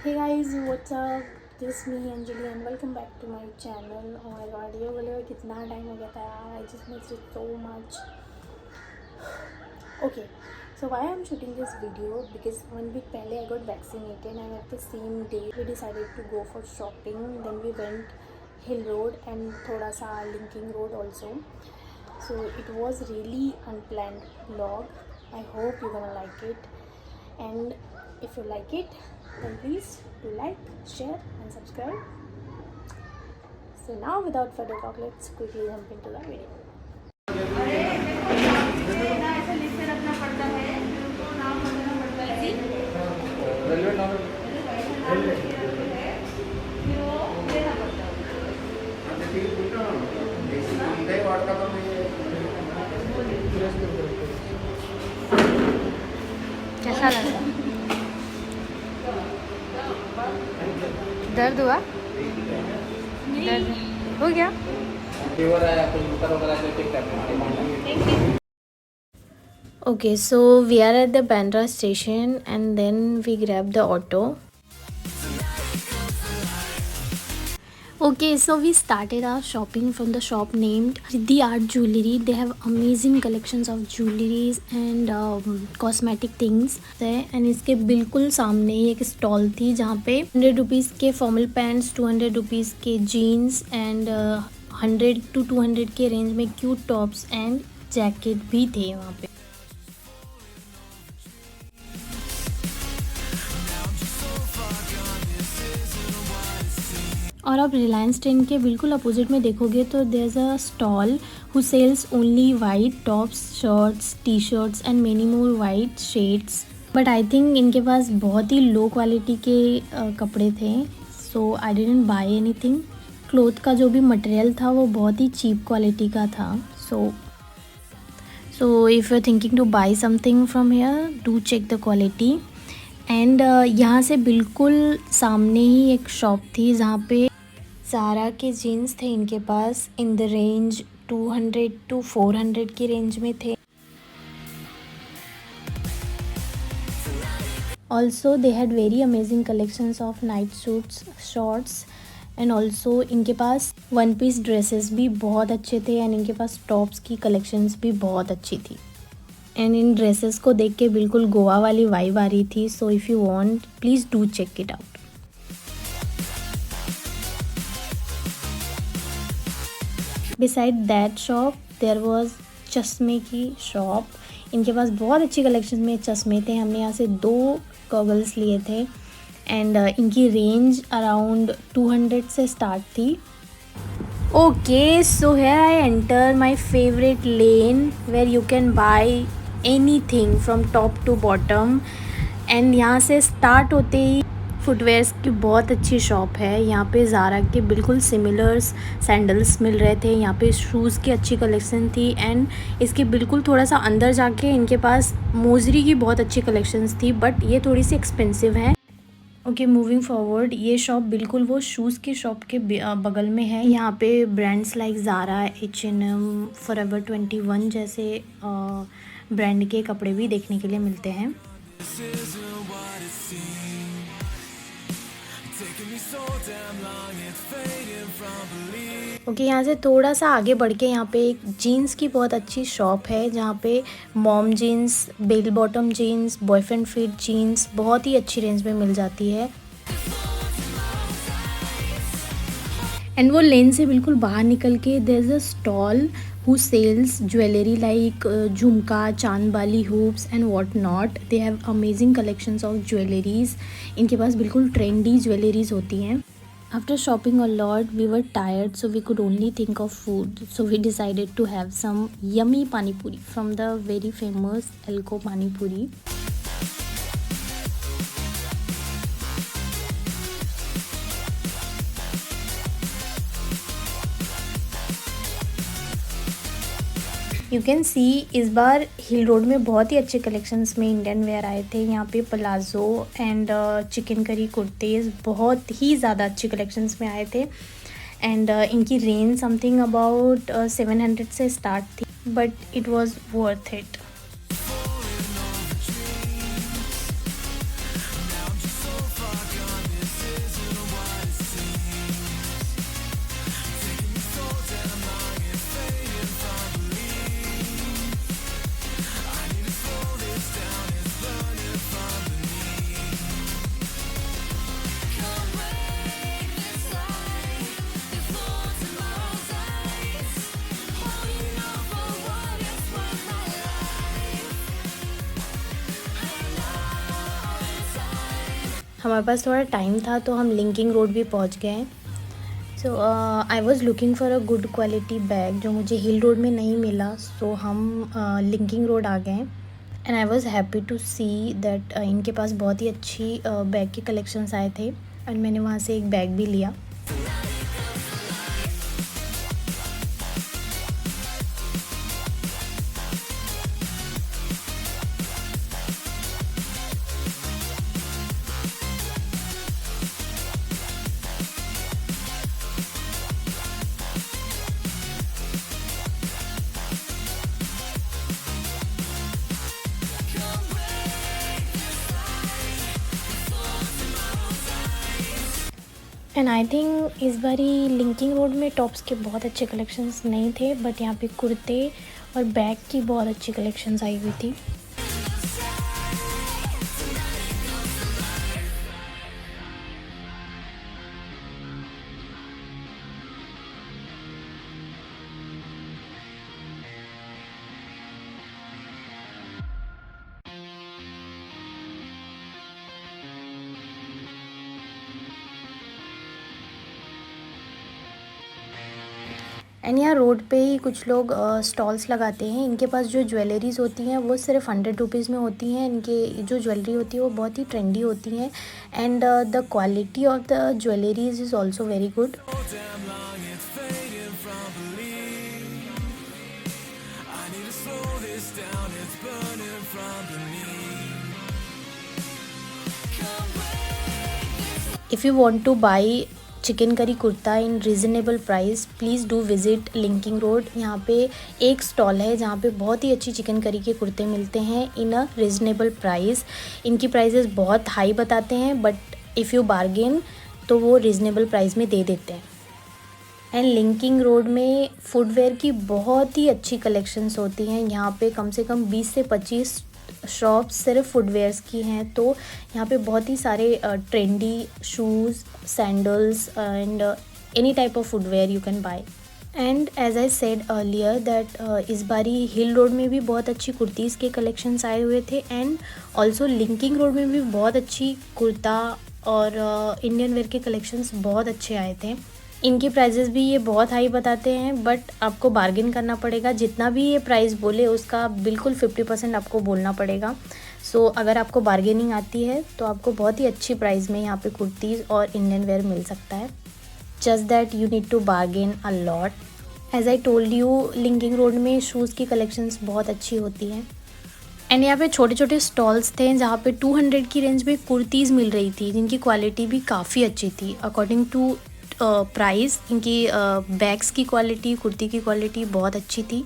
Hey guys, what's up? This is me Anjali and welcome back to my channel. Oh my god, ये बोले कितना time हो गया था यार. I just missed it so much. Okay, so why I'm shooting this video? Because 1 week पहले I got vaccinated and at the same day we decided to go for shopping. Then we went Hill Road and थोड़ा सा Linking Road also. So it was really unplanned vlog. I hope you're gonna like it. And if you like it, then please do like, share and subscribe. So now without further talk, let's quickly jump into the video. ऐसा लिख के रखना पड़ता है, उनको नाम बताना पड़ता है जी। रेलवे नाम है, फिर वो लेना पड़ता है। ठीक है ना, नहीं वाटता तो कैसा लगा? दर्द हुआ? दर्द हो गया? फीवर आया, कुछ बुखार वगैरह से चेक करना। Okay, so we are at the Bandra station and then we grab the auto. Okay, so we started our shopping from the shop named Riddhi Art Jewellery. They have amazing collections of jewelries and cosmetic things there. And इसके बिल्कुल सामने ही एक stall थी जहाँ पे 100 rupees के formal pants, 200 rupees के jeans and 100 to 200 के रेंज में क्यूट टॉप्स एंड जैकेट भी थे वहाँ पे. और आप रिलायंस ट्रेन के बिल्कुल अपोजिट में देखोगे तो there is a stall who sells only white tops, shirts, T shirts and many more white shades. But I think इनके पास बहुत ही लो क्वालिटी के कपड़े थे, so I didn't buy anything. Cloth का जो भी मटेरियल था वो बहुत ही चीप क्वालिटी का था. So if you are thinking to buy something from here, do check the quality. And यहाँ से बिल्कुल सामने ही एक शॉप थी जहाँ पे ज़ारा के जीन्स थे इनके पास इन द रेंज 200 to 400 की रेंज में थे. Also they had very amazing collections of night suits, shorts and also इनके पास वन पीस ड्रेसेस भी बहुत अच्छे थे एंड इनके पास टॉप्स की कलेक्शंस भी बहुत अच्छी थी. एंड इन ड्रेसेस को देख के बिल्कुल गोवा वाली वाइब आ रही थी. So if you want, please do check it out. Beside that shop there was चश्मे की शॉप. इनके पास बहुत अच्छी कलेक्शन में चश्मे थे. हमने यहाँ से 2 गॉगल्स लिए थे एंड इनकी रेंज अराउंड 200 से स्टार्ट थी. Okay, so here I enter my favourite lane where you can buy anything from top to bottom. And यहाँ से स्टार्ट होते ही फुटवेयर्स की बहुत अच्छी शॉप है. यहाँ पे ज़ारा के बिल्कुल सिमिलर्स सैंडल्स मिल रहे थे. यहाँ पे शूज़ की अच्छी कलेक्शन थी एंड इसके बिल्कुल थोड़ा सा अंदर जाके इनके पास मोजरी की बहुत अच्छी कलेक्शंस थी, बट ये थोड़ी सी एक्सपेंसिव है. ओके, मूविंग फॉरवर्ड, ये शॉप बिल्कुल वो शूज़ की शॉप के बगल में है. यहाँ पे brands like Zaara, H&M, forever 21 जैसे ब्रांड के कपड़े भी देखने के लिए मिलते हैं. ओके, यहाँ से थोड़ा सा आगे बढ़ के यहाँ पे एक जीन्स की बहुत अच्छी शॉप है जहाँ पे mom jeans, bell bottom jeans, boyfriend fit jeans बहुत ही अच्छी रेंज में मिल जाती है. एंड वो लेन से बिल्कुल बाहर निकल के there is a stall who sells jewelry like झुमका, चांद बाली, hoops and what not. They have amazing collections of jewelries. इनके पास बिल्कुल trendy jewelries होती हैं. After shopping a lot, we were tired, so we could only think of food. So we decided to have some yummy pani puri from the very famous Elko Pani Puri. You can see इस बार हिल road में बहुत ही अच्छे collections में Indian wear आए थे. यहाँ पे palazzo and chicken curry कुर्तेज़ बहुत ही ज़्यादा अच्छी कलेक्शंस में आए थे एंड इनकी रेंज समथिंग अबाउट 700 से स्टार्ट थी, but it was worth it. हमारे पास थोड़ा टाइम था तो हम लिंकिंग रोड भी पहुंच गए। So I was looking for a good quality bag जो मुझे हिल रोड में नहीं मिला, सो हम लिंकिंग रोड आ गए। And I was happy to see that इनके पास बहुत ही अच्छी बैग के कलेक्शंस आए थे एंड मैंने वहाँ से एक बैग भी लिया। एंड आई थिंक इस बारी लिंकिंग रोड में टॉप्स के बहुत अच्छे कलेक्शंस नहीं थे, बट यहाँ पे कुर्ते और बैग की बहुत अच्छी कलेक्शंस आई हुई थी। एंड यहाँ रोड पे ही कुछ लोग स्टॉल्स लगाते हैं। इनके पास जो ज्वेलरीज़ होती हैं वो सिर्फ 100 रुपीज़ में होती हैं। इनके जो ज्वेलरी होती है वो बहुत ही ट्रेंडी होती हैं and the quality of the jewelleries is also very good. If you want to buy chicken curry kurta in reasonable price, please do visit linking road. यहाँ पे एक स्टॉल है जहाँ पे बहुत ही अच्छी चिकन करी के कुर्ते मिलते हैं इन अ रीज़नेबल प्राइस। इनकी प्राइसेस बहुत हाई बताते हैं, बट इफ़ यू बार्गेन तो वो रीज़नेबल प्राइस में दे देते हैं। एंड लिंकिंग रोड में फुटवेयर की बहुत ही अच्छी कलेक्शंस होती हैं। यहाँ पे कम से कम 20 से 25 शॉप सिर्फ फुटवेयर्स की हैं। तो यहाँ पे बहुत ही सारे trendy shoes, sandals and any type of footwear you can buy. And as I said earlier that इस बारी हिल रोड में भी बहुत अच्छी कुर्तीज़ के कलेक्शंस आए हुए थे एंड ऑल्सो लिंकिंग रोड में भी बहुत अच्छी कुर्ता और इंडियन वेयर के कलेक्शंस बहुत अच्छे आए थे। इनकी प्राइजेज़ भी ये बहुत हाई बताते हैं, बट आपको बार्गेन करना पड़ेगा। जितना भी ये प्राइस बोले उसका बिल्कुल 50% आपको बोलना पड़ेगा। सो अगर आपको बार्गेनिंग आती है तो आपको बहुत ही अच्छी प्राइस में यहाँ पे कुर्तीज़ और इंडियन वेयर मिल सकता है। Just that you need to bargain a lot. As I told you, linking road में शूज़ की कलेक्शंस बहुत अच्छी होती हैं। एंड यहाँ पे छोटे छोटे स्टॉल्स थे जहाँ पे 200 की रेंज में कुर्तीज़ मिल रही थी जिनकी क्वालिटी भी काफ़ी अच्छी थी। अकॉर्डिंग टू प्राइस इनकी बैग्स की क्वालिटी, कुर्ती की क्वालिटी बहुत अच्छी थी।